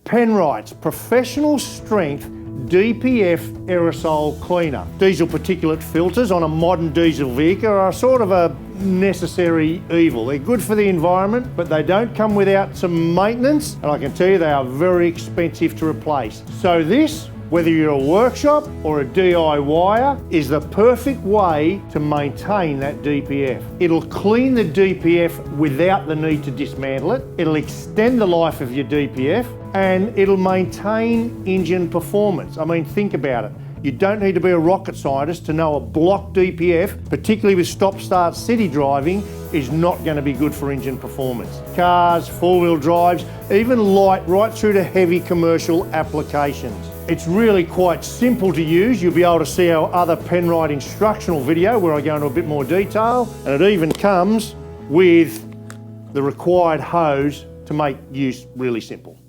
Penrite's professional strength DPF Aerosol Cleaner. Diesel particulate filters on a modern diesel vehicle are sort of a necessary evil. They're good for the environment, but they don't come without some maintenance, and I can tell you they are very expensive to replace. So this, whether you're a workshop or a DIYer, is the perfect way to maintain that DPF. It'll clean the DPF without the need to dismantle it. It'll extend the life of your DPF, and it'll maintain engine performance. I mean, think about it. You don't need to be a rocket scientist to know a block DPF, particularly with stop-start city driving, is not going to be good for engine performance. Cars, four-wheel drives, even light right through to heavy commercial applications. It's really quite simple to use. You'll be able to see our other Penrite instructional video where I go into a bit more detail, and it even comes with the required hose to make use really simple.